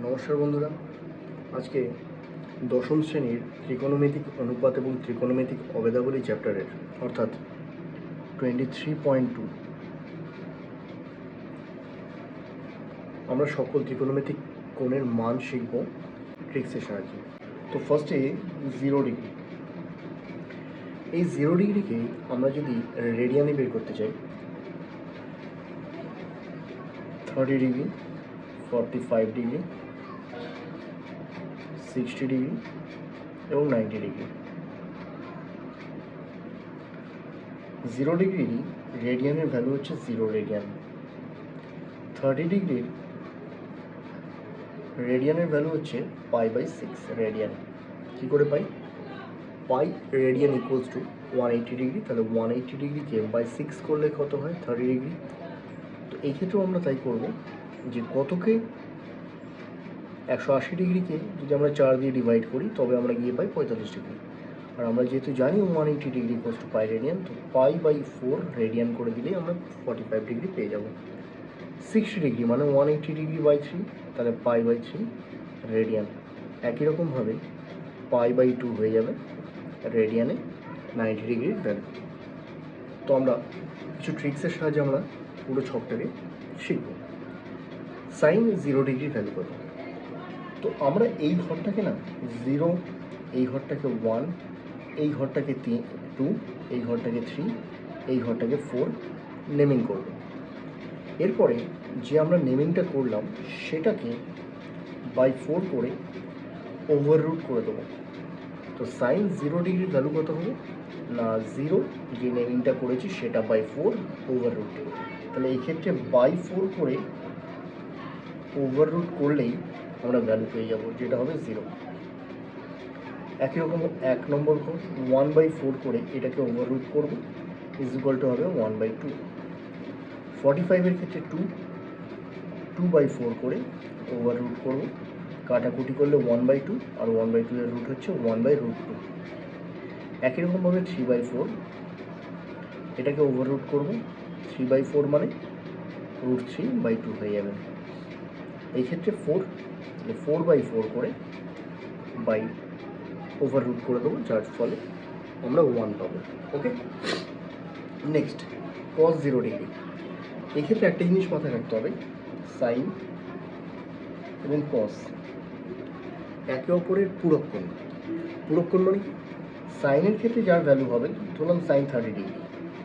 নমস্কার বন্ধুরা, আজকে দশম শ্রেণীর ত্রিকোণমিতিক অনুপাত এবং ত্রিকোণমিতিক অবেদাবলী চ্যাপ্টারের অর্থাৎ 23.2 আমরা সকল ত্রিকোণমিতিক কোণের মান শিখব ট্রিক্সের সাহায্যে। তো ফার্স্টে 0 ডিগ্রি, এই 0 ডিগ্রিকে আমরা যদি রেডিয়ানে বের করতে চাই, 30 ডিগ্রি, 45 ডিগ্রি, 60 ডিগ্রি এবং 90 ডিগ্রি। 0 ডিগ্রির রেডিয়ানের ভ্যালু হচ্ছে 0 রেডিয়ান। 30 ডিগ্রির রেডিয়ানের ভ্যালু হচ্ছে π/6 রেডিয়ান। কী করে পাই? Pi radian equals to 180 degree, তাহলে 180 ডিগ্রিকে বাই 6 করলে কত হয়? 30 ডিগ্রি। তো এই ক্ষেত্রেও আমরা তাই করব যে কতকে 180 ডিগ্রিকে যদি আমরা 4 দিয়ে ডিভাইড করি তবে আমরা গিয়ে পাই 45 ডিগ্রি। আর আমরা যেহেতু জানি 180 ডিগ্রি ইকুয়ালস টু পাই রেডিয়ান, তো π/4 রেডিয়ান করে দিলেই আমরা 45 ডিগ্রি পেয়ে যাব। 60 ডিগ্রি মানে 180 ডিগ্রি বাই 3, তাহলে π/3 রেডিয়ান। একই রকমভাবে π/2 হয়ে যাবে রেডিয়ানে 90 ডিগ্রির ভ্যালু। তো আমরা কিছু ট্রিক্সের সাহায্যে আমরা পুরো ছকটাকে শিখব। সাইন 0 ডিগ্রির ভ্যালু কত? তো আমরা এই ঘরটাকে না 0, এই ঘরটাকে 1, এই ঘরটাকে 2, এই ঘরটাকে 3, এই ঘরটাকে 4 নেমিং করব। এরপরে যে আমরা নেমিংটা করলাম সেটাকে বাই 4 করে ওভাররুট করে দেবো। তো সাইন 0 ডিগ্রির ভ্যালু কত হবে না, 0 যে নেমিংটা করেছি সেটা বাই 4 ওভাররুট। তাহলে এই ক্ষেত্রে বাই 4 করে ওভাররুট করলেই আমরা ভ্যালু পেয়ে যাব, যেটা হবে 0। একই রকম 1 নম্বর 1/4 করে এটাকে ওভাররুট করব, ইজ ইকুয়াল টু হবে 1/2। 45-এর ক্ষেত্রে 2/4 করে ওভাররুট করব, কাটাকুটি করলে 1/2, আর 1/2 এর রুট হচ্ছে 1/√2। একই রকমভাবে 3/4 এটাকে ওভাররুট করব, 3/4 মানে √3/2 হয়ে যাবে। এই ক্ষেত্রে 4/4 করে বাই ওভাররুট করে দেবো, যার ফলে আমরা 1 পাবো। ওকে, নেক্সট cos 0 ডিগ্রি। এক্ষেত্রে একটা জিনিস মাথায় রাখতে হবে, সাইন এবং কস একে অপরের পূরক কোণ। পূরক কোণ মানে কি? সাইনের ক্ষেত্রে যার ভ্যালু হবে, ধরলাম সাইন 30 ডিগ্রি,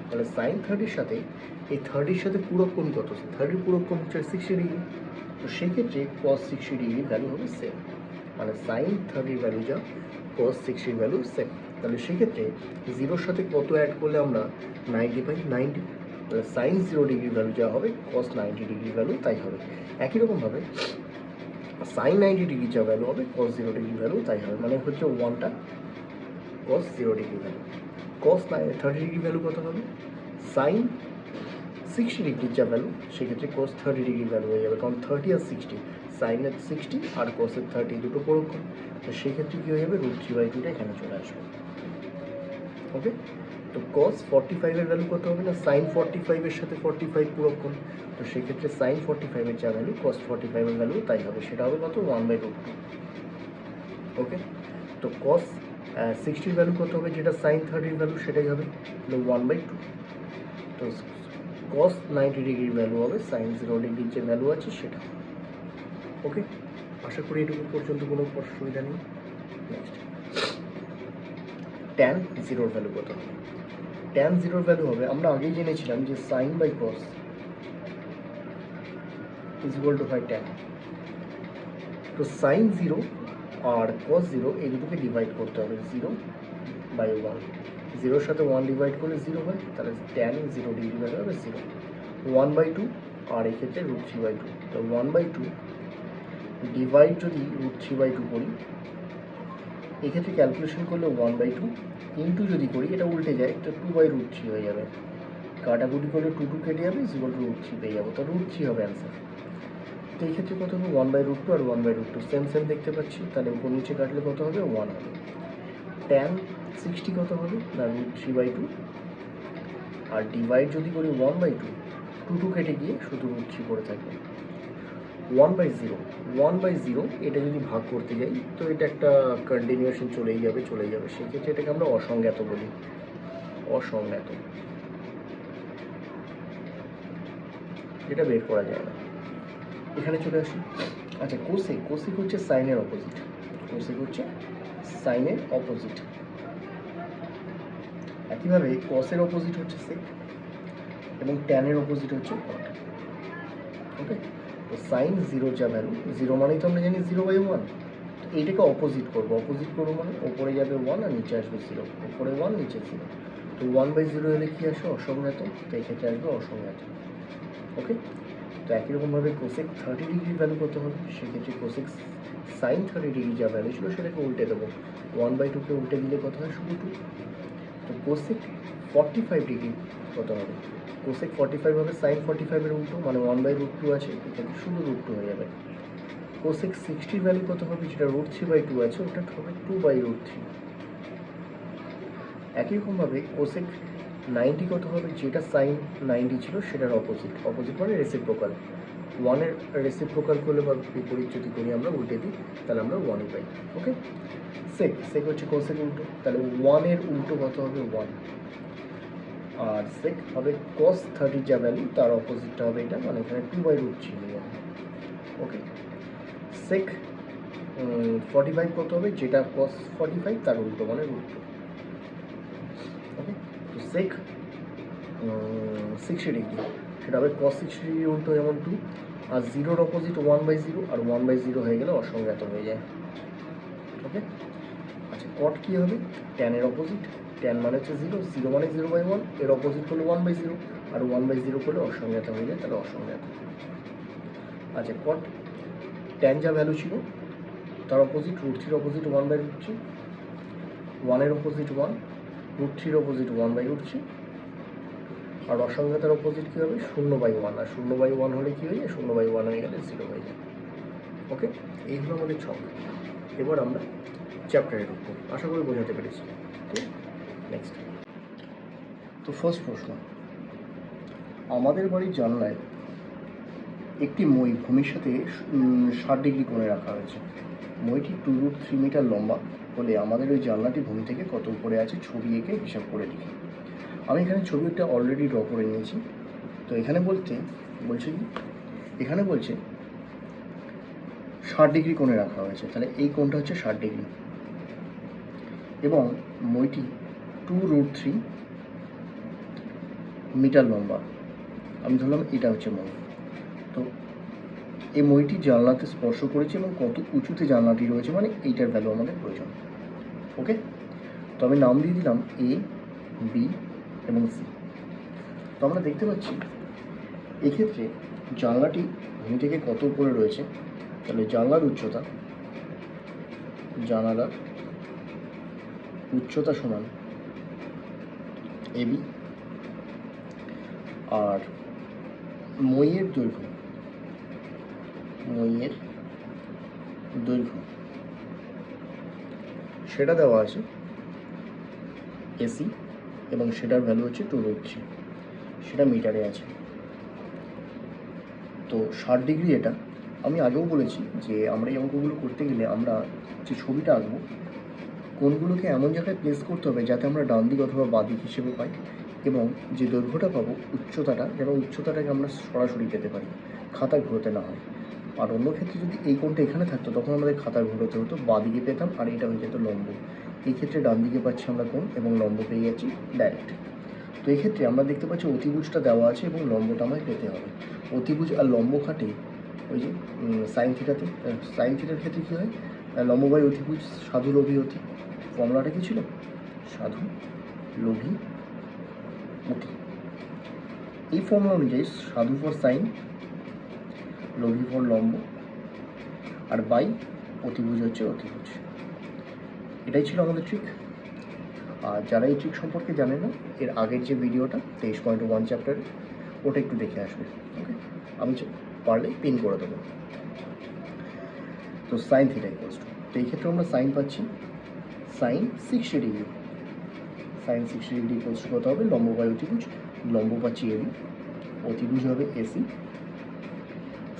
তাহলে সাইন 30-র সাথে এই 30-র সাথে পূরক কোণ কত? 30-র পূরক কোণ হচ্ছে 60 ডিগ্রি। তো সেই ক্ষেত্রে cos 60 ডিগ্রির ভ্যালু হবে সেম, মানে সাইন 30-র ভ্যালু যা cos 60-র ভ্যালু সেম। তাহলে সেক্ষেত্রে 0-র সাথে কত অ্যাড করলে আমরা 90 পাই? 90। তাহলে সাইন 0 ডিগ্রির ভ্যালু যা হবে cos 90 ডিগ্রির ভ্যালু তাই হবে। একই রকমভাবে সাইন 90 ডিগ্রি যা ভ্যালু হবে cos 0 ডিগ্রি ভ্যালু তাই হবে, মানে হচ্ছে 1টা cos 0 degree value. cos 30 degree value কত হবে? সাইন 60 ডিগ্রির যা ভ্যালু সেক্ষেত্রে cos 30 ডিগ্রি ভ্যালু হয়ে যাবে, কারণ 30 আর 60, সাইনের 60 আর cos-এর 30 দুটো পূরক কোণ। তো সেক্ষেত্রে কী হয়ে যাবে? √3/2টা এখানে চলে আসবে। ওকে, তো cos 45-এর ভ্যালু কত হবে না, সাইন 45-এর সাথে 45 পূরক কোণ। তো সেক্ষেত্রে সাইন 45-এর যা ভ্যালু cos 45-এর ভ্যালু তাই হবে, সেটা হবে কত? 1/√2। ওকে, তো cos 60-র ভ্যালু কত হবে, যেটা সাইন 30-র ভ্যালু সেটাই হবে 1/2। তো cos 90 ডিগ্রির ভ্যালু হবে সাইন 0 ডিগ্রির যে ভ্যালু আছে সেটা। ওকে, আশা করি এটুকু পর্যন্ত কোনো অসুবিধা নেই। নেক্সট, tan 0-র ভ্যালু কত হবে? tan 0-র ভ্যালু হবে, আমরা আগেই জেনেছিলাম যে sine by cos is equal to হয় tan। তো সাইন 0 আর cos 0 এই দুটোকে ডিভাইড করতে হবে, 0/1। 0-র সাথে 1 ডিভাইড করলে 0 হয়, তাহলে tan 0 ডিগ্রি ভ্যালু হবে 0। 1/2 আর এক্ষেত্রে √3/2, তো 1/2 ডিভাইড যদি √3/2 করি, এক্ষেত্রে ক্যালকুলেশন করলে 1/2 ইন্টু যদি করি এটা উল্টে যায়, তো 2/√3 হয়ে যাবে। কাটাকুটি করলে 2 কেটে যাবে, ইজ ইকুয়াল টু √3 পেয়ে যাবো, তো √3 হবে অ্যান্সার। তো এই ক্ষেত্রে কত হবে? 1/√2 আর 1/√2 সেম সেম দেখতে পাচ্ছি, তাহলে উপর নিচে কাটলে কত হবে? 1 হবে। tan 60 কত হবে না, √3/2, আর ডিভাইড যদি করি 1/2, 2 কেটে গিয়ে শুধু √3 পড়ে থাকবে। 1/0, 1/0 এটা যদি ভাগ করতে যাই তো এটা একটা কন্টিনিউয়েশন চলেই যাবে। সেক্ষেত্রে এটাকে আমরা অসংজ্ঞাত বলি, অসংজ্ঞাত, এটা বের করা যায় না। এখানে চলে আসি। আচ্ছা, কোসেক, কোসেক হচ্ছে সাইনের অপোজিট, কোসেক হচ্ছে সাইনের অপোজিট। একইভাবে কসের অপোজিট হচ্ছে সেক এবং ট্যানের অপোজিট হচ্ছে কট। ওকে, তো সাইন জিরোর যা ভ্যালু, জিরো মানেই তো আমরা জানি 0/1। তো এইটাকে অপোজিট করবো মানে ওপরে যাবে 1 আর নিচে আসবে 0, ওপরে 1 নিচে 0। তো 1/0 এলে কি আসবে? অসংজ্ঞাত। তো এক্ষেত্রে আসবে অসংজ্ঞাত। ওকে, তো একই রকমভাবে কোসেক 30 ডিগ্রি ভ্যালু কত হবে? সেক্ষেত্রে কোসেক সাইন 30 ডিগ্রি যা ভ্যালু ছিল সেটাকে উল্টে দেবো। 1/2কে উল্টে দিলে কত হয়? শুধু 2। তো কোসেক 45 ডিগ্রি কত হবে? কোসেক 45 হবে সাইন 45-এর উল্টো, মানে 1/√2 আছে, এক্ষেত্রে শুধু √2 হয়ে যাবে। কোসেক 60 ভ্যালু কত হবে? যেটা √3/2 আছে ওটা হবে 2/√3। একই রকমভাবে কোসেক 90 কত হবে? যেটা সাইন 90 ছিল সেটার অপোজিট, অপোজিট মানে রেসিপ্রোকাল। 1-এর রেসিপ্রোকাল করলে বা বিপরীত যদি করি আমরা, উল্টে দিই, তাহলে আমরা 1-ই পাই। ওকে, সেক, সেক হচ্ছে কোসেক উল্টো, তাহলে 1-এর উল্টো কত হবে? 1। আর সেক হবে cos 30 যা ভ্যালু তার অপোজিটটা হবে এটা, মানে এখানে 2/√3 হয়ে যাবে। ওকে, সেক 45 কত হবে? যেটা cos 45 তার উল্টো, মানে √2। ওকে, তো সেক 60 ডিগ্রি, সেটা হবে cos 60 ডিগ্রি উল্টো, যেমন 2। আর 0-র অপোজিট 1/0, আর 1/0 হয়ে গেলে অসংজ্ঞাত হয়ে যায়। ওকে, আচ্ছা, কট কী হবে? ট্যানের অপোজিট, ট্যান মানে হচ্ছে 0, 0 মানে 0/1, এর অপোজিট করলে 1/0, আর 1/0 করলে অসংজ্ঞাত হয়ে যায়, তাহলে অসংজ্ঞাত। আচ্ছা, কট ট্যান যা ভ্যালু ছিল তার অপোজিট, √3-র অপোজিট 1/√3, 1-এর অপোজিট 1, √3-র অপোজিট 1/√3, আর অসংজ্ঞাতার অপোজিট কী হবে? 0/1, আর 0/1 হলে কী হয়ে যায়? 0/1 হয়ে গেলে 0 হয়ে যায়। ওকে, এই হলো আমাদের ছক। এবার আমরা চ্যাপ্টারে ঢুকবো, আশা করি বোঝাতে পেরেছি। ঠিক, নেক্সট। তো ফার্স্ট প্রশ্ন, আমাদের বাড়ির জানলায় একটি মই ভূমির সাথে 60 ডিগ্রি কোণে রাখা হয়েছে। মইটি 2√3 মিটার লম্বা হলে আমাদের ওই জানলাটি ভূমি থেকে কত উপরে আছে ছবি এঁকে হিসাব করে লিখি। আমি এখানে ছবিটা অলরেডি ড্র করে নিয়েছি। তো এখানে বলছে কি, এখানে বলছে 60 ডিগ্রি কোণে রাখা হয়েছে, তাহলে এই কোণটা হচ্ছে 60 ডিগ্রি, এবং মইটি 2√3 মিটার লম্বা। আমি ধরলাম এটা হচ্ছে মই। তো এই মইটি জানলাতে স্পর্শ করেছে এবং কত উঁচুতে জানলাটি রয়েছে, মানে এইটার ভ্যালু আমাদের প্রয়োজন। ওকে, তো আমি নাম দিয়ে দিলাম এ, বি এবং সি। তো আমরা দেখতে পাচ্ছি এক্ষেত্রে জানলাটি ভূমি থেকে কত উপরে রয়েছে, তাহলে জানলার উচ্চতা সমান এবি, আর মইয়ের দৈর্ঘ্য সেটা দেওয়া আছে এসি, এবং সেটার ভ্যালু হচ্ছে 2√3, সেটা মিটারে আছে। তো 60 ডিগ্রি, এটা আমি আগেও বলেছি যে আমরা এই অঙ্কগুলো করতে গেলে আমরা যে ছবিটা আঁকবো কোণগুলোকে এমন জায়গায় প্লেস করতে হবে যাতে আমরা ডান দিক অথবা বাঁ দিক হিসেবে পাই, এবং যে দৈর্ঘ্যটা পাবো যেন উচ্চতাটাকে আমরা সরাসরি পেতে পারি, খাতা ঘুরোতে না হয়। আর অন্য ক্ষেত্রে যদি এই কোণটা এখানে থাকতো তখন আমাদের খাতা ঘুরোতে হতো, বাঁ দিকে পেতাম, আর এটা হয়ে যেত লম্ব। এই ক্ষেত্রে ডান দিকে পাচ্ছি আমরা কোণ এবং লম্ব পেয়ে যাচ্ছি ডাইরেক্ট। তো এই ক্ষেত্রে আমরা দেখতে পাচ্ছি অতিভুজটা দেওয়া আছে এবং লম্বটা আমায় পেতে হবে। অতিভুজ আর লম্ব খাটে ওই যে সাইন থিটাতে, সাইন থিটার ক্ষেত্রে কী হয়? লম্ব বাই অতিভুজ সাধু লোভী অতি। ফর্মুলাটা কী ছিল? সাধু লোভী অতি। এই ফর্মুলা অনুযায়ী সাধু ফর সাইন, লোভী ফর লম্ব, আর বাই অতিভুজ হচ্ছে অতিভুজ। এটাই ছিল আমাদের ট্রিক। আর যারা এই ট্রিক সম্পর্কে জানে না, এর আগের যে ভিডিওটা 23.1 চ্যাপ্টারে, ওটা একটু দেখে আসবে। ওকে, আমি পারলে পিন করে দেবো। তো সাইন থিটা ইকুয়ালস টু, তো এই ক্ষেত্রে আমরা সাইন পাচ্ছি sine 60 degree. Sine 60 degree equals to কত হবে? লম্ব বাই অতিভুজ, লম্ব পাচ্ছি এবি, অতিভুজ হবে এসি,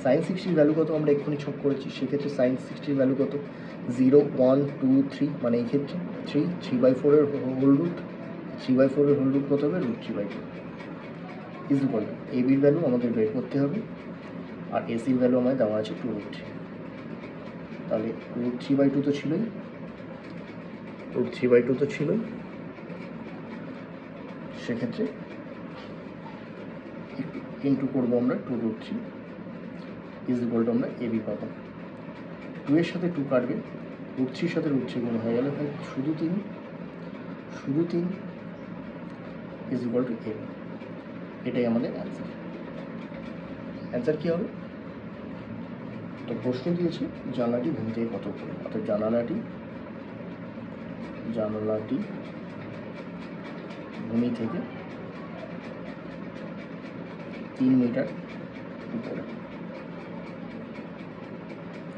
সাইন 60 ভ্যালু কত আমরা এক্ষুনি ছক করেছি, সেক্ষেত্রে সাইন 60 ভ্যালু কত 0 1 2 3, মানে এই ক্ষেত্রে 3/4 এর হোল রুট, 3/4 এর হোল রুট কত হবে √3/2 ইজ ইকুয়াল টু এবির ভ্যালু আমাদের বের করতে হবে আর এসির ভ্যালু আমাদের দেওয়া আছে 2√3। তাহলে √3/2 তো ছিলই, √3/2 তো ছিলই, সেক্ষেত্রে ইন্টু করবো আমরা 2√3 ইজ ইকুয়াল টু আমরা এবি পাবো। 2 এর সাথে 2 কাটবে, √3 সাথে √3 গুণ হয়ে গেলে ভাই শুধু 3 ইজ ইকুয়াল টু এবি। এটাই আমাদের অ্যান্সার কী হবে? তো প্রশ্ন দিয়েছে জানলাটি ভূমি থেকে কত উপরে, অর্থাৎ জানালাটি ভূমি থেকে 3 মিটার উপরে।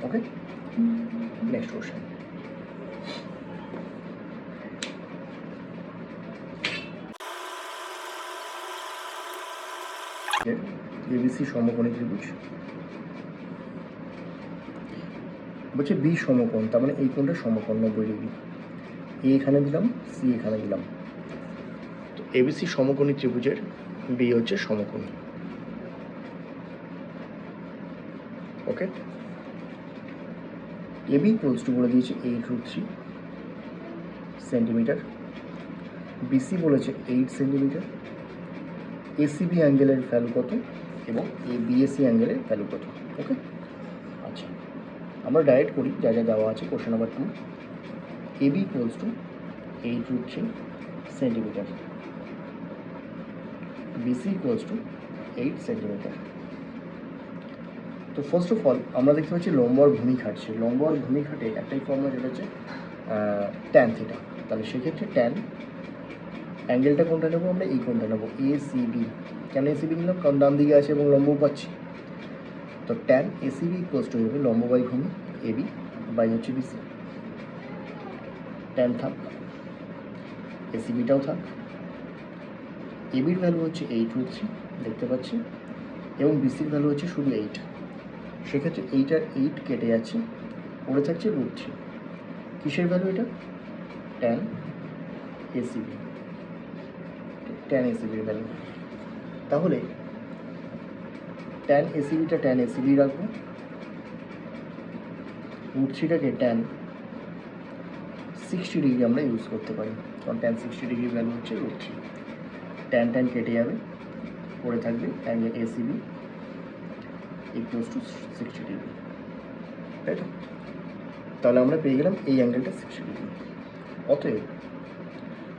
ওকে, নেক্সট কোশ্চেন। এবিসি সমকোণী ত্রিভুজ বলছে বি সমকোণ, তার মানে এই কোণটা সমকোণ 90 ডিগ্রি। এ এখানে দিলাম, সি এখানে দিলাম, তো এবিসি সমকোণী ত্রিভুজের বি হচ্ছে সমকোণী। ওকে, এবি ইকুয়ালস টু বলে দিয়েছে 8√3 সেন্টিমিটার, বিসি বলেছে 8 সেন্টিমিটার, এসিবি অ্যাঙ্গেলের ভ্যালু কত এবং এ বিএসি অ্যাঙ্গেলের ভ্যালু কত। ওকে, আচ্ছা আমরা ডাইরেক্ট করি যা যা দেওয়া আছে। Question number 2, AB equals to 8√3 centimetre, BC equals to 8 centimetre. তো ফার্স্ট অফ অল আমরা দেখতে পাচ্ছি লম্ব আর ভূমি খাটছে, লম্ব আর ভূমি খাটে একটাই ফর্মুলা, যেটা হচ্ছে ট্যান থিটা। তাহলে সেক্ষেত্রে ট্যান অ্যাঙ্গেলটা কোনটা নেবো আমরা, এই কোনটা নেবো এসিবি। কেন এসিবি নিলাম? কারণ ডান দিকে আছে এবং লম্বও পাচ্ছি। তো ট্যান এসিবি ইকুয়ালস টু হবে লম্ব বাই ভূমি এবি বাই হচ্ছে বিসি। ট্যান থাক, এসিবিটাও থাক, এবির ভ্যালু হচ্ছে 8√3 দেখতে পাচ্ছি, এবং বিসির ভ্যালু হচ্ছে শুধু 8। সেক্ষেত্রে 8 আর 8 কেটে যাচ্ছে, পড়ে থাকছে √3। কিসের ভ্যালু এটা? ট্যান এসিবি, ট্যান এসিবির ভ্যালু। তাহলে ট্যান এসিবিটা ট্যান এসিবি রাখবো, √3টাকে ট্যান 60 ডিগ্রি আমরা ইউজ করতে পারি, কারণ ট্যান 60 ডিগ্রির ভ্যালু হচ্ছে √3। ট্যান ট্যান কেটে যাবে, পড়ে থাকবে angle ACB equals to 60 degree, তাই তো? তাহলে আমরা পেয়ে গেলাম এই অ্যাঙ্গেলটা 60 ডিগ্রি। অতএব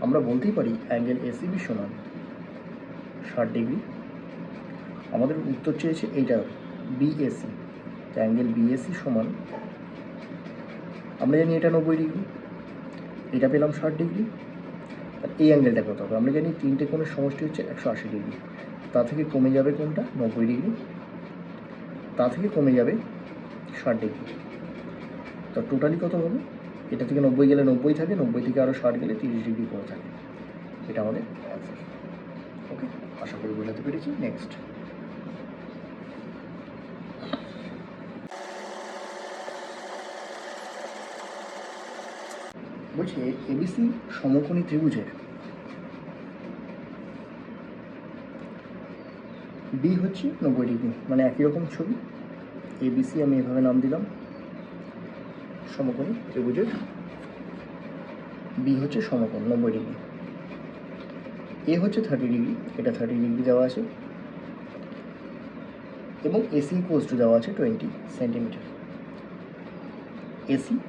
আমরা বলতেই পারি অ্যাঙ্গেল এসিবি সমান 60 ডিগ্রি। আমাদের উত্তর চেয়েছে এইটা বিএসি, তো অ্যাঙ্গেল বিএসি সমান, আমরা জানি এটা 90 ডিগ্রি, এটা পেলাম 60 ডিগ্রি। আর এই অ্যাঙ্গেলটা কত হবে? আমরা জানি তিনটে কোণের সমষ্টি হচ্ছে 180 ডিগ্রি, তা থেকে কমে যাবে কোনটা 90 ডিগ্রি, তা থেকে কমে যাবে 60 ডিগ্রি। তো টোটালি কত হবে? এটা থেকে 90 গেলে 90 থাকে, 90 থেকে আরও 60 গেলে 30 ডিগ্রি করে থাকে। এটা আমাদের অ্যান্সার। ওকে, আশা করি বোঝাতে পেরেছি। নেক্সট, বলছে এবিসি সমকোণী ত্রিভুজের বি হচ্ছে 90 ডিগ্রি, মানে একই রকম ছবি। এবিসি আমি এভাবে নাম দিলাম, সমকোণী ত্রিভুজের বি হচ্ছে সমকোণ 90 ডিগ্রি, এ হচ্ছে 30 ডিগ্রি, এটা 30 ডিগ্রি দেওয়া আছে, এবং এসি ইকুয়ালস টু দেওয়া আছে 20 সেন্টিমিটার। এসিটা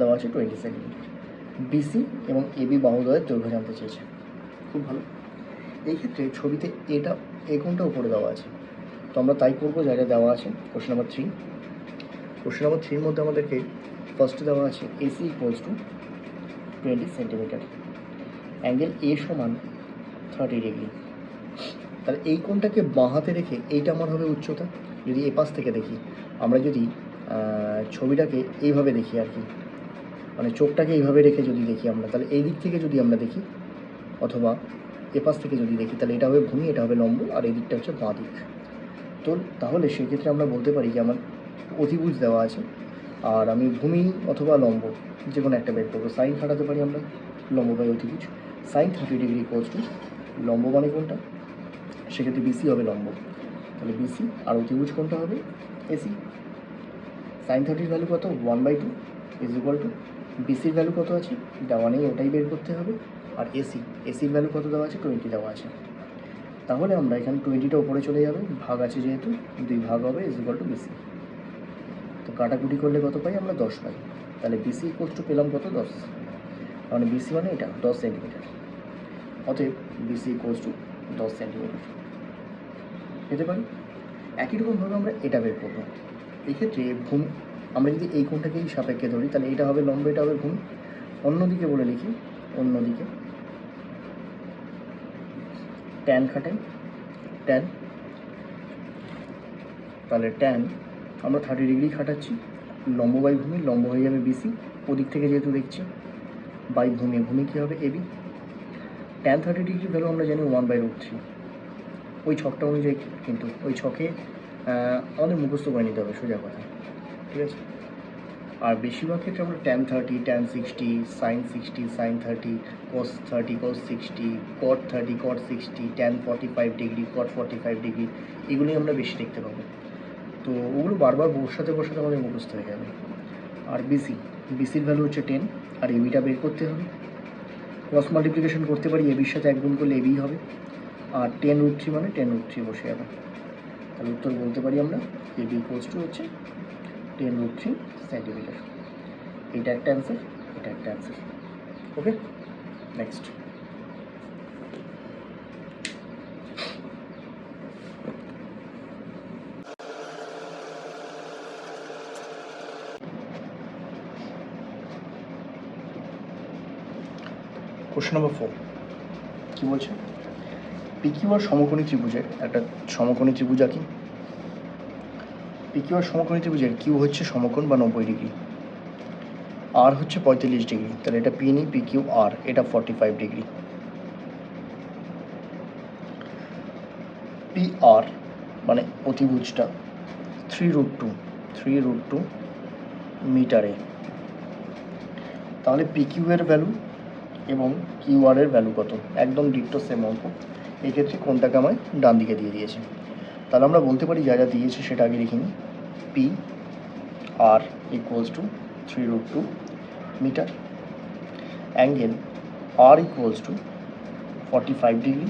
দেওয়া আছে 20 সেন্টিমিটার। বিসি এবং এবি বাহুদ্বয়ের দৈর্ঘ্য জানতে চেয়েছে। খুব ভালো। এই ক্ষেত্রে ছবিতে এটা এই কোণটা উপরে দেওয়া আছে, তো আমরা তাই করবো যা যা দেওয়া আছে। কোশ্চেন নাম্বার 3, কোশ্চেন নাম্বার 3-র মধ্যে আমাদেরকে ফার্স্টে দেওয়া আছে AC equals to 20 centimetre, angle এ সমান 30 ডিগ্রি। তাহলে এই কোণটাকে বাঁ হাতে রেখে এইটা আমার হবে উচ্চতা। যদি এ পাশ থেকে দেখি, আমরা যদি ছবিটাকে এইভাবে দেখি আর কি, মানে চোখটাকে এইভাবে রেখে যদি দেখি আমরা, তাহলে এই দিক থেকে যদি আমরা দেখি, অথবা এ পাশ থেকে যদি দেখি, তাহলে এটা হবে ভূমি, এটা হবে লম্ব, আর এই দিকটা হচ্ছে বাঁ দিক। তো তাহলে সেক্ষেত্রে আমরা বলতে পারি যে আমার অতিভুজ দেওয়া আছে, আর আমি ভূমি অথবা লম্ব যে কোনো একটা বের করবো। সাইন খাটাতে পারি আমরা লম্ব বাই অতিভুজ। সাইন 30 ডিগ্রি ইকুয়ালস টু লম্ব মানে কোনটা, সেক্ষেত্রে বিসি হবে লম্ব, তাহলে বিসি, আর অতিভুজ কোনটা হবে, এসি। সাইন 30 ভ্যালু কত, 1/2 ইজ ইকুয়াল টু বিসির ভ্যালু কত আছে দেওয়া নেই, ওটাই বের করতে হবে। আর এসির ভ্যালু কত দেওয়া আছে, 20 দেওয়া আছে। তাহলে আমরা এখানে 20টা উপরে চলে যাবে, ভাগ আছে যেহেতু 2 ভাগ হবে, ইজ ইকুয়াল টু বিসি। তো কাটাকুটি করলে কত পাই আমরা, 10 পাই। তাহলে বিসি ইকুয়ালস টু পেলাম কত, 10। মানে বিসি মানে এটা 10 সেন্টিমিটার। অতএব বিসি ইকুয়ালস টু 10 সেন্টিমিটার পেতে পারি। একই রকমভাবে আমরা এটা বের করবো। এক্ষেত্রে ভূমি আমরা যদি এই কোণটাকেই সাপেক্ষে ধরি, তাহলে এটা হবে লম্ব, এটা হবে ভূমি। অন্যদিকে বলে লিখি, অন্যদিকে ট্যান খাটাই, ট্যান, তাহলে ট্যান আমরা 30 ডিগ্রি খাটাচ্ছি, লম্ব বাই ভূমি, লম্ব হয়ে যাবে বিসি, ওদিক থেকে যেহেতু দেখছি, বাই ভূমি, ভূমি কী হবে এবি। ট্যান 30 ডিগ্রি ভ্যালু আমরা জানি 1/√3। ওই ছকটা অনুযায়ী কিন্তু ওই ছকে আমাদের মুখস্থ করে নিতে হবে, সোজা কথা, ঠিক আছে। আর বেশিরভাগ ক্ষেত্রে আমরা ট্যান 30, ট্যান 60, সাইন 60, সাইন 30, কস 30, কস 60, কট 30, কট 60, ট্যান 45 ডিগ্রি, কট 45 ডিগ্রি, এগুলোই আমরা বেশি দেখতে পাবো। তো ওগুলো বারবার বসাতে আমাদের মুখস্থ হয়ে যাবে। আর বিসির ভ্যালু হচ্ছে 10, আর এবিটা বের করতে হবে। ক্রস মাল্টিপ্লিকেশন করতে পারি, এবির সাথে 1 গুণ করলে এবি হবে, আর 10√3 মানে 10√3 বসে যাবে। তাহলে উত্তর বলতে পারি আমরা এবি ইকুয়ালস টু হচ্ছে 10√3 সেন্টিমিটার। এটা একটা অ্যান্সার, এটা একটা অ্যান্সার। ওকে, নেক্সট। কোশ্চেন নম্বর 4 কী বলছে, পিকিউ আর সমকোণী ত্রিভুজের একটা সমকোণী ত্রিভুজ আঁকি। পিকিউ আর সমকোণী ত্রিভুজের কিউ হচ্ছে সমকোণ বা 90 ডিগ্রি, আর হচ্ছে 45 ডিগ্রি, তাহলে এটা পি নিই, পিকিউ আর, এটা 45 ডিগ্রি। পি আর মানে অতিভুজটা 3√2 মিটারে। তাহলে পিকিউ এর ভ্যালু এবং কিউ আর এর ভ্যালু কত, একদম ডিক্টো সেম অঙ্ক। এক্ষেত্রে কোনটাকে আমায় ডান দিকে দিয়ে দিয়েছে, তাহলে আমরা বলতে পারি যা যা দিয়েছে সেটা আগে লিখিনি। P R equals to 3√2 metre, angle R equals to 45 degree.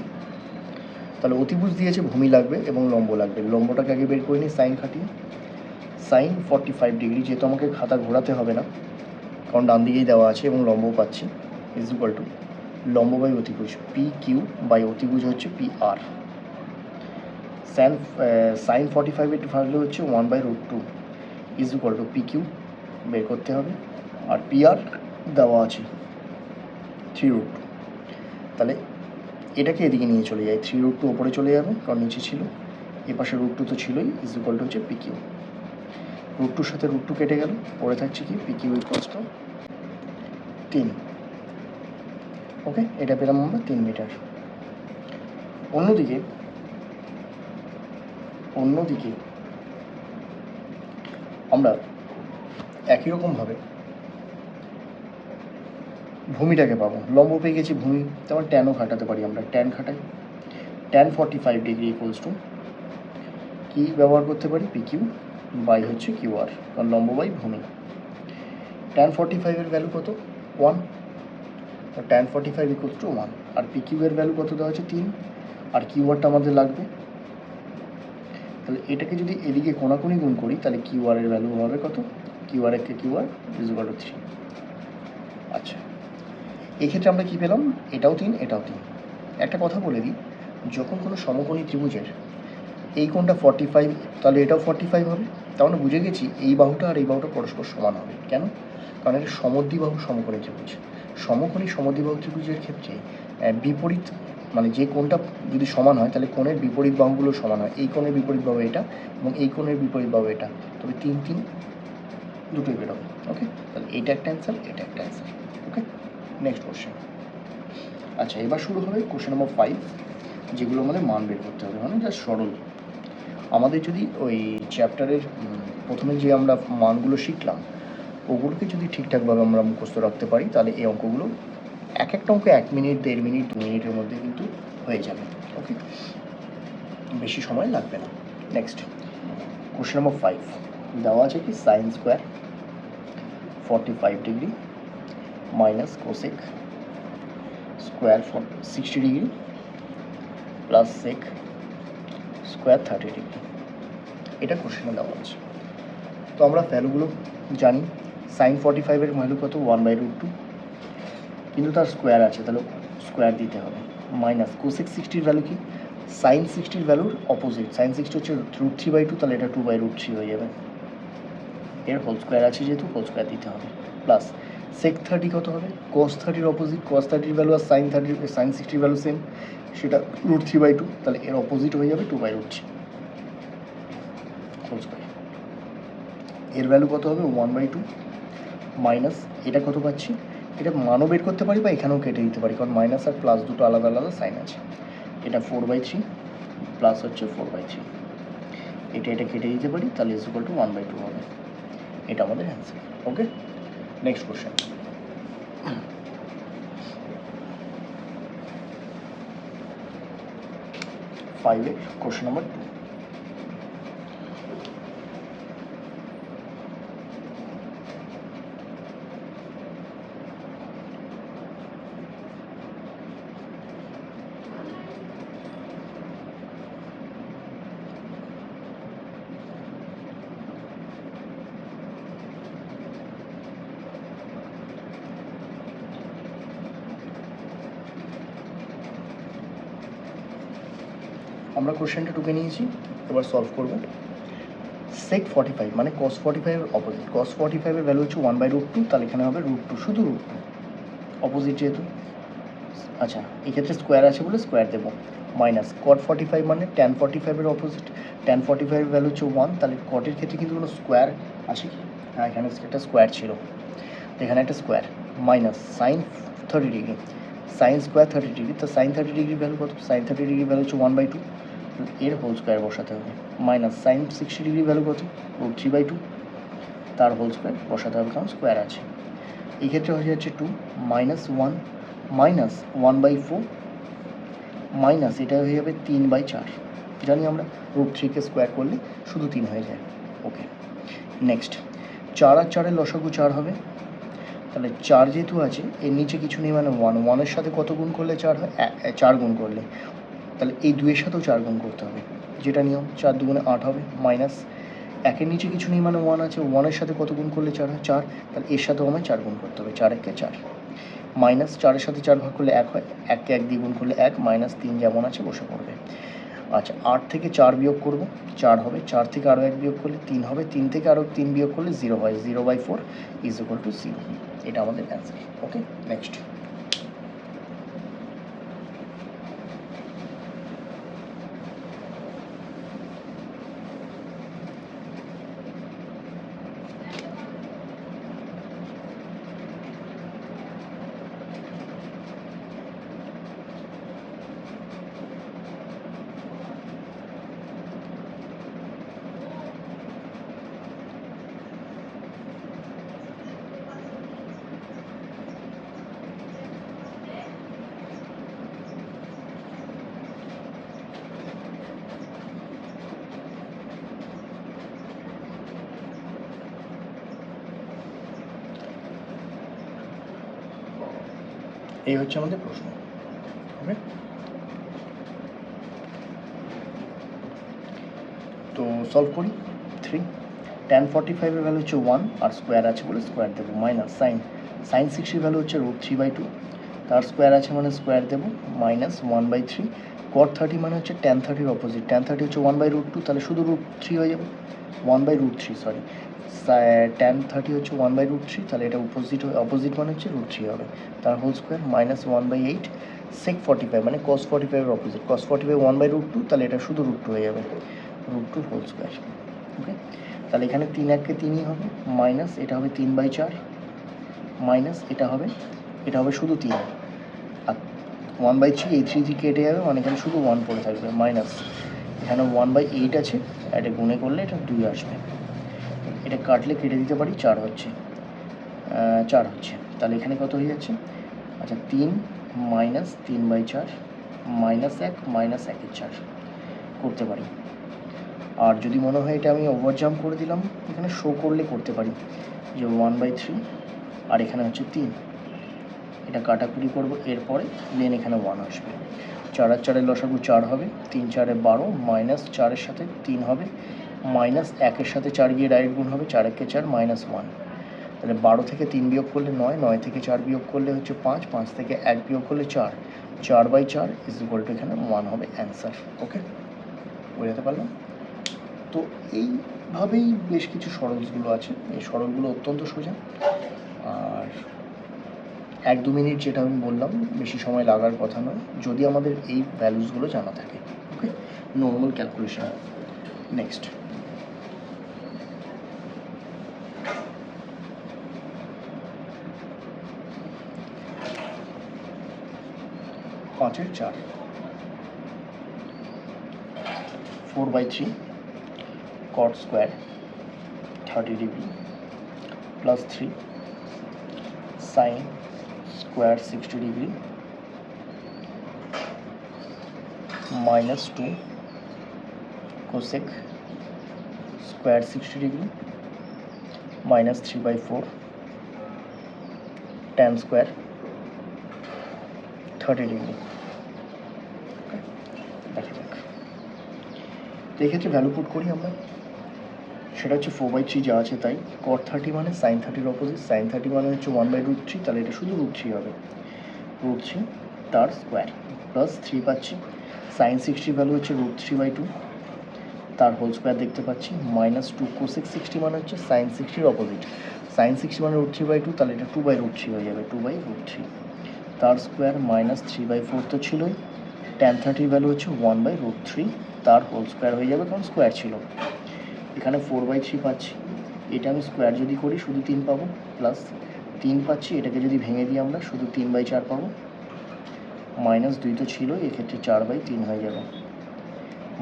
তাহলে অতিভুজ দিয়েছে, ভূমি লাগবে এবং লম্ব লাগবে। লম্বটাকে আগে বের করে নিই সাইন খাটিয়ে। সাইন 45 ডিগ্রি, যেহেতু আমাকে খাতা ঘোরাতে হবে না কারণ ডান দিকেই দেওয়া আছে এবং লম্বও পাচ্ছি, ইজ ইকুয়াল টু লম্ব বাই অতিভুজ পি কিউ বাই অতিভুজ হচ্ছে পি আর। সাইন 45 ভ্যালু হচ্ছে 1/√2 is equal to P Q বের করতে হবে, আর পি আর দেওয়া আছে 3√2। তাহলে এটাকে এদিকে নিয়ে চলে যায়, 3√2 ওপরে চলে যাবে কারণ নিচে ছিল, এ পাশে √2 তো ছিলই, ইজ ইকুয়াল টু হচ্ছে পি কিউ। √2 সাথে √2 কেটে গেল, পড়ে থাকছে কি পি কিউ ইকুয়ালস টু 3। ওকে, এটা পেলাম আমরা 3 মিটার। অন্যদিকে আমরা একই রকমভাবে ভূমিটাকে পাবো, লম্ব পেয়ে গেছি, ভূমি তেমন ট্যানও খাটাতে পারি আমরা, ট্যান খাটাই। ট্যান 45 ডিগ্রি ইকুয়ালস টু কী ব্যবহার করতে পারি, পি কিউ বাই হচ্ছে কিউ আর, কারণ লম্ব বাই ভূমি। ট্যান 45-এর ভ্যালু কত, 1, ট্যান 45 ইকুয়ালস টু 1, আর পি কিউ এর ভ্যালু কত দেওয়া আছে 3, আর কিউ আরটা আমাদের লাগবে। তাহলে এটাকে যদি এদিকে কোণাকুণি গুণ করি তাহলে কিউ আর এর ভ্যালু হবে কত, কিউ আর একে Q R is equal to 3। আচ্ছা, এক্ষেত্রে আমরা কী পেলাম, এটাও 3, এটাও 3। একটা কথা বলে দিই, যখন কোনো সমকোণী ত্রিভুজের এই কোণটা 45, তাহলে এটাও 45 হবে। তার মানে বুঝে গেছি এই বাহুটা আর এই বাহুটা পরস্পর সমান হবে। কেন, কারণ এটা সমদ্বিবাহু সমকোণী ত্রিভুজ। সমদ্বিবাহু ত্রিভুজের ক্ষেত্রে বিপরীত মানে যে কোণটা যদি সমান হয় তাহলে কোণের বিপরীত বাহুগুলো সমান হয়। এই কোণের বিপরীত বাহু এটা এবং এই কোণের বিপরীত বাহু এটা, তবে 3 দুটোই বেরোবে। ওকে, তাহলে এটা একটা অ্যান্সার, এটা একটা অ্যান্সার। ওকে, নেক্সট কোশ্চেন। আচ্ছা, এবার শুরু হবে কোশ্চেন নম্বর 5, যেগুলো আমাদের মান বের করতে হবে, মানে জাস্ট সরল। আমাদের যদি ওই চ্যাপ্টারের প্রথমে যে আমরা মানগুলো শিখলাম ওগুলোকে যদি ঠিকঠাকভাবে আমরা মুখস্থ রাখতে পারি তাহলে এই অঙ্কগুলো একটা অঙ্ক 1 মিনিট 1.5 মিনিট 2 মিনিটের মধ্যে কিন্তু হয়ে যাবে। ওকে, বেশি সময় লাগবে না। নেক্সট কোশ্চেন নম্বর 5 দেওয়া আছে কি sine square 45 degree minus cosec square 60 degree plus sec square 30 degree, এটা কোশ্চেনে দেওয়া আছে। তো আমরা ভ্যালুগুলো জানি, সাইন 45-এর ভ্যালু কত 1/√2, কিন্তু তার স্কোয়ার আছে তাহলে স্কোয়ার দিতে হবে, মাইনাস কোসেক 60-র ভ্যালু কি সাইন 60-র ভ্যালুর অপোজিট, সাইন 60 হচ্ছে √3/2, তাহলে এটা 2/√3 হয়ে যাবে, এর হোল স্কোয়ার আছে যেহেতু হোল স্কোয়ার দিতে হবে, প্লাস সেক 30 কত হবে cos 30-র অপোজিট, cos 30-র ভ্যালু আর সাইন 60-র ভ্যালু সেম, সেটা √3/2, তাহলে এর অপোজিট হয়ে যাবে 2/√3 হোল স্কোয়ার। এর ভ্যালু কত হবে 1/2 মাইনাস এটা কত পাচ্ছি, এটা মানও বের করতে পারি বা এখানেও কেটে দিতে পারি, কারণ মাইনাস আর প্লাস দুটো আলাদা আলাদা সাইন আছে, এটা 4/3 প্লাস হচ্ছে 4/3, এটা কেটে দিতে পারি, তাহলে ইজ ইকুয়াল টু 1/2 হবে, এটা আমাদের অ্যান্সার। ওকে, নেক্সট কোশ্চেন 5-এর কোশ্চেন নাম্বার 2। আমরা কোশ্চেনটা টুকে নিয়েছি, এবার সলভ করব। সেক 45 মানে cos 45-এর অপোজিট, cos 45-এর ভ্যালু হচ্ছে 1/√2, তাহলে এখানে হবে √2, শুধু √2, অপোজিট যেহেতু, আচ্ছা এক্ষেত্রে স্কোয়ার আছে বলে স্কোয়ার দেবো, মাইনাস cot 45 মানে tan 45-এর অপোজিট, tan 45-এর ভ্যালু হচ্ছে 1, তাহলে কটের ক্ষেত্রে কিন্তু কোনো স্কোয়ার আছে কি, হ্যাঁ এখানে একটা স্কোয়ার ছিল, এখানে একটা square, minus sine 30 degree, sine square 30 degree, তো সাইন 30 ডিগ্রি ভ্যালু কত, সাইন 30 ডিগ্রি ভ্যালু হচ্ছে 1/2, এর হোল স্কোয়ার বসাতে হবে, মাইনাস সাইন 60 ডিগ্রি ভ্যালু কত √3/2, তার হোল স্কোয়ার বসাতে হবে কারণ স্কোয়ার আছে, এই ক্ষেত্রে হয়ে যাচ্ছে 2 মাইনাস 1 মাইনাস 1/4 মাইনাস এটা হয়ে যাবে 3/4, জানি আমরা √3-কে স্কোয়ার করলে শুধু 3 হয়ে যায়। ওকে, নেক্সট 4 আর 4-এর লসাগু 4 হবে, তাহলে 4 যেহেতু আছে এর নিচে কিছু নেই মানে 1-এর সাথে কত গুণ করলে 4 হয় 4 গুণ করলে, তাহলে এই 2-এর সাথেও 4 গুণ করতে হবে, যেটা নিয়ম 4 2 8 হবে, মাইনাস 1-এর নিচে কিছু নেই মানে 1 আছে, 1-এর সাথে কত গুণ করলে 4 হয় 4, তাহলে এর সাথেও আমায় 4 গুণ করতে হবে, 4 1-কে 4, মাইনাস 4-এর সাথে 4 ভাগ করলে 1 হয়, 1-কে 1 দিয়ে গুণ করলে 1, মাইনাস 3 যেমন আছে বসে পড়বে। আচ্ছা 8 থেকে 4 বিয়োগ করব, 4 হবে, 4 থেকে আরও 1 বিয়োগ করলে 3 হবে, 3 থেকে আরও 3 বিয়োগ করলে 0 হয়, 0/4 ইজ ইকুয়াল টু 0, এটা আমাদের অ্যান্সার। ওকে, নেক্সট এই হচ্ছে আমাদের প্রশ্ন। ওকে, তো সলভ করি। 3 tan 45-এর ভ্যালু হচ্ছে 1 আর স্কোয়ার আছে বলে স্কোয়ার দেবো, মাইনাস সাইন 60-র ভ্যালু হচ্ছে √3/2, তার স্কোয়ার আছে মানে স্কোয়ার দেবো, মাইনাস 1/3, cot 30 মানে হচ্ছে tan 30-র অপোজিট, tan 30 হচ্ছে 1/√2, তাহলে শুধু √3 হয়ে যাবে, 1/√3 সরি, tan 30 হচ্ছে 1/√3, তাহলে এটা অপোজিট মানে হচ্ছে √3 হবে, তার হোল স্কোয়ার, মাইনাস 1/8, sec 45 মানে cos 45-এর অপোজিট, cos 45 1/√2, তাহলে এটা শুধু √2 হয়ে যাবে, √2 হোল স্কোয়ার। ওকে, তাহলে এখানে 3 1-কে 3ই হবে, মাইনাস এটা হবে 3/4, মাইনাস এটা হবে শুধু 3, আর 1/3 এই 3 কেটে যাবে, মানে এখানে শুধু 1 পড়ে থাকবে, মাইনাস এখানে 1/8 আছে, এটা গুণে করলে এটা 2 আসবে। এটা কাটলে কেটে দিতে পারি, 4 হচ্ছে, 4 হচ্ছে। তাহলে এখানে কত হয়ে যাচ্ছে? আচ্ছা, 3 মাইনাস 3/4 মাইনাস 1 মাইনাস 1/4 করতে পারি। আর যদি মনে হয় এটা আমি ওভার জাম্প করে দিলাম, এখানে শো করলে করতে পারি যে 1/3 আর এখানে হচ্ছে 3। এটা কাটাকুটি করবো, এরপরে দেন এখানে 1 আসবে। 4 আর 4 লসাগু 4 হবে, 3 4 12 মাইনাস 4-এর সাথে 3 হবে, মাইনাস 1-এর সাথে 4 গিয়ে ডাইরেক্ট গুণ হবে, 4 1 4 মাইনাস 1। তাহলে 12 থেকে 3 বিয়োগ করলে 9, 9 থেকে 4 বিয়োগ করলে হচ্ছে 5, 5 থেকে 1 বিয়োগ করলে 4, 4/4 ইজ ইকুয়াল টু এখানে 1 হবে অ্যান্সার। ওকে, বোঝাতে পারলাম? তো এইভাবেই বেশ কিছু সরলগুলো আছে, এই সরলগুলো অত্যন্ত সোজা। আর 1-2 মিনিট যেটা আমি বললাম, বেশি সময় লাগার কথা নয় যদি আমাদের এই ভ্যালুসগুলো জানা থাকে। ওকে, নর্মাল ক্যালকুলেশন। নেক্সট, পাঁচের 4, 4/3 cot square 30 degree plus 3 sine square 60 degree minus 2 cosec square 60 degree minus 3/4 tan square 30 degree. দেখা যাক, তো এক্ষেত্রে ভ্যালু পুট করি আমরা। সেটা হচ্ছে 4/3 যা আছে তাই, cot 30 মানে সাইন 30-র অপোজিট, সাইন 30 মানে হচ্ছে 1/√3, তাহলে এটা শুধু √3 হবে, √3 তার স্কোয়ার প্লাস 3 পাচ্ছি, সাইন 60 ভ্যালু হচ্ছে √3/2 তার হোল স্কোয়ার দেখতে পাচ্ছি, মাইনাস 2 কোসেক 60 মানে হচ্ছে সাইন 60-র অপোজিট, সাইন 60 মানে √3/2, তাহলে এটা 2/√3 হয়ে যাবে, 2/√3 তার স্কোয়ার মাইনাস 3/4 তো ছিলই, ট্যান 30 ভ্যালু হচ্ছে 1/√3 তার হোল স্কোয়ার হয়ে যাবে, কারণ স্কোয়ার ছিল। এখানে 4/3 পাচ্ছি, এটা আমি স্কোয়ার যদি করি শুধু 3 পাবো, প্লাস 3 পাচ্ছি, এটাকে যদি ভেঙে দিই আমরা শুধু 3/4 পাবো, মাইনাস 2 তো ছিলই, এক্ষেত্রে 4/3 হয়ে যাবে,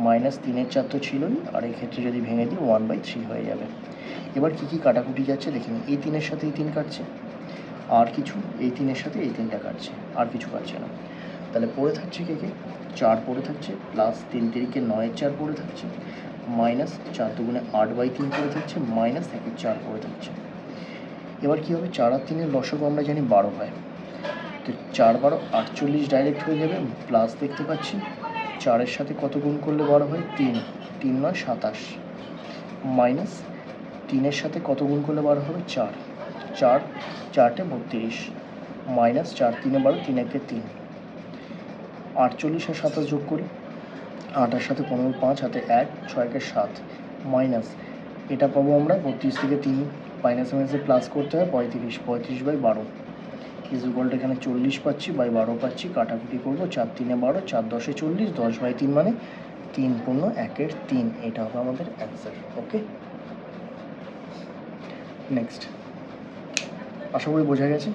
মাইনাস 3-এর 4 তো ছিলই, আর এক্ষেত্রে যদি ভেঙে দিই 1/3 হয়ে যাবে। এবার কী কী কাটাকুটি যাচ্ছে দেখে নিই, এই 3-এর সাথে এই 3 কাটছে, আর কিছু এই 3-এর সাথে এই 3টা কাটছে, আর কিছু কাটছে না। তাহলে পড়ে থাকছে কে কে, 4 পড়ে থাকছে, প্লাস 3 3-কে 9-এর 4 পড়ে থাকছে, মাইনাস 4 2 8/3 পড়ে থাকছে, মাইনাস 1-এর 4 পড়ে থাকছে। এবার কী হবে, 4 আর 3-এর লসাগু আমরা জানি 12 হয়, তো 4 12 48 ডাইরেক্ট হয়ে যাবে, প্লাস দেখতে পাচ্ছি 4-এর সাথে কত গুণ করলে 12 হয়, 3, 3 9 27, মাইনাস 3-এর সাথে কত গুণ করলে 12 হবে, 4, 4 4টে 32, মাইনাস 4 3-এ 12, 3 1-এ 3, 48 আর 27 যোগ করি, 8 আর সাথে 15, 5 হাতে 1, 6 1-এ 7, মাইনাস এটা পাবো আমরা 32 থেকে 3 মাইনাসে মাইনাসে প্লাস করতে হয়, 35, 35/12 ইজ ইকুয়াল টু এখানে 40 পাচ্ছি বাই 12 পাচ্ছি, কাটাকুটি করবো, 4 3-এ 12, 4 10-এ 40, 10/3 মানে 3 পূর্ণ 1-এর 3, এটা হবে আমাদের অ্যান্সার। ওকে, নেক্সট, আশা করি বোঝা গেছে।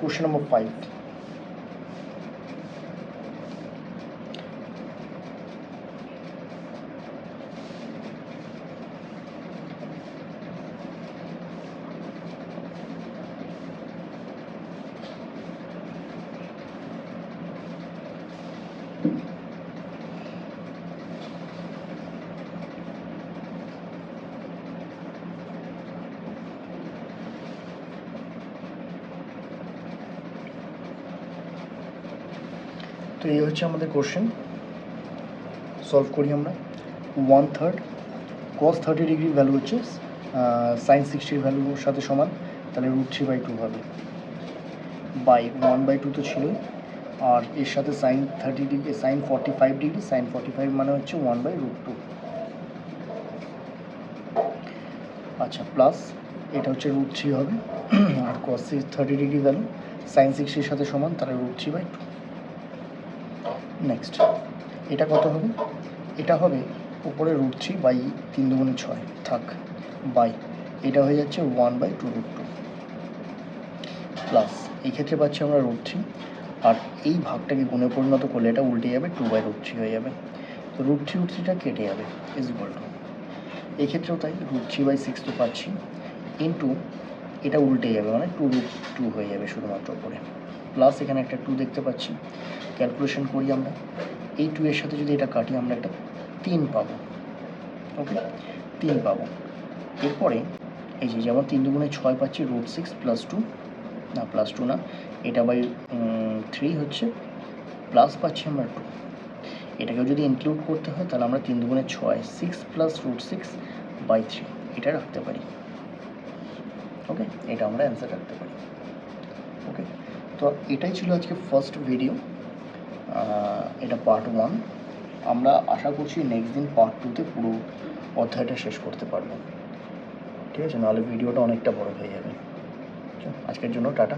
Question number 5. তো এই হচ্ছে আমাদের কোশ্চেন, সলভ করি আমরা। 1/3 cos 30 ডিগ্রির ভ্যালু হচ্ছে সাইন 60-র ভ্যালুর সাথে সমান, তাহলে √3/2 হবে, বাই 1/2 তো ছিলই, আর এর সাথে sine 30 degree, sine 45 degree, sine 45 মানে হচ্ছে 1/√2। আচ্ছা, প্লাস এটা হচ্ছে √3 হবে, আর cos 30 ডিগ্রি ভ্যালু সাইন 60-র সাথে সমান, তাহলে √3/2। নেক্সট, এটা কত হবে, এটা হবে উপরে √3 বাই 3 2 6 থাক, বাই এটা হয়ে যাচ্ছে 1/2√2 প্লাস এই ক্ষেত্রে পাচ্ছি আমরা √3, আর এই ভাগটাকে গুণে পরিণত করলে এটা উল্টে যাবে, 2/√3 হয়ে যাবে। তো √3 কেটে যাবে, ইজ ইকুয়াল টু, এই ক্ষেত্রেও তাই √3/6 তো পাচ্ছি, ইন্টু এটা উল্টে যাবে মানে 2√2 হয়ে যাবে শুধুমাত্র করে, প্লাস এখানে একটা 2 দেখতে পাচ্ছি। ক্যালকুলেশন করি আমরা, এই 2 এর সাথে যদি এটা কাটি আমরা একটা 3 পাবো। ওকে, 3 পাবো। এরপরে এই যে যেমন 3 দুগুণে 6 পাচ্ছি, √6 প্লাস 2, না প্লাস 2 না, এটা বাই 3 হচ্ছে, প্লাস পাচ্ছি আমরা 2। এটাকেও যদি ইনক্লুড করতে হয় তাহলে আমরা 3 দুগুণে 6, 6 প্লাস √6/3 এটা রাখতে পারি। ওকে, এটা আমরা অ্যান্সার রাখতে পারি। ওকে, তো এটাই ছিল আজকে ফার্স্ট ভিডিও, এটা পার্ট 1। আমরা আশা করছি নেক্সট দিন পার্ট 2তে পুরো অধ্যায়টা শেষ করতে পারবো। ঠিক আছে, নাহলে ভিডিওটা অনেকটা বড় হয়ে যাবে। আজকের জন্য টাটা।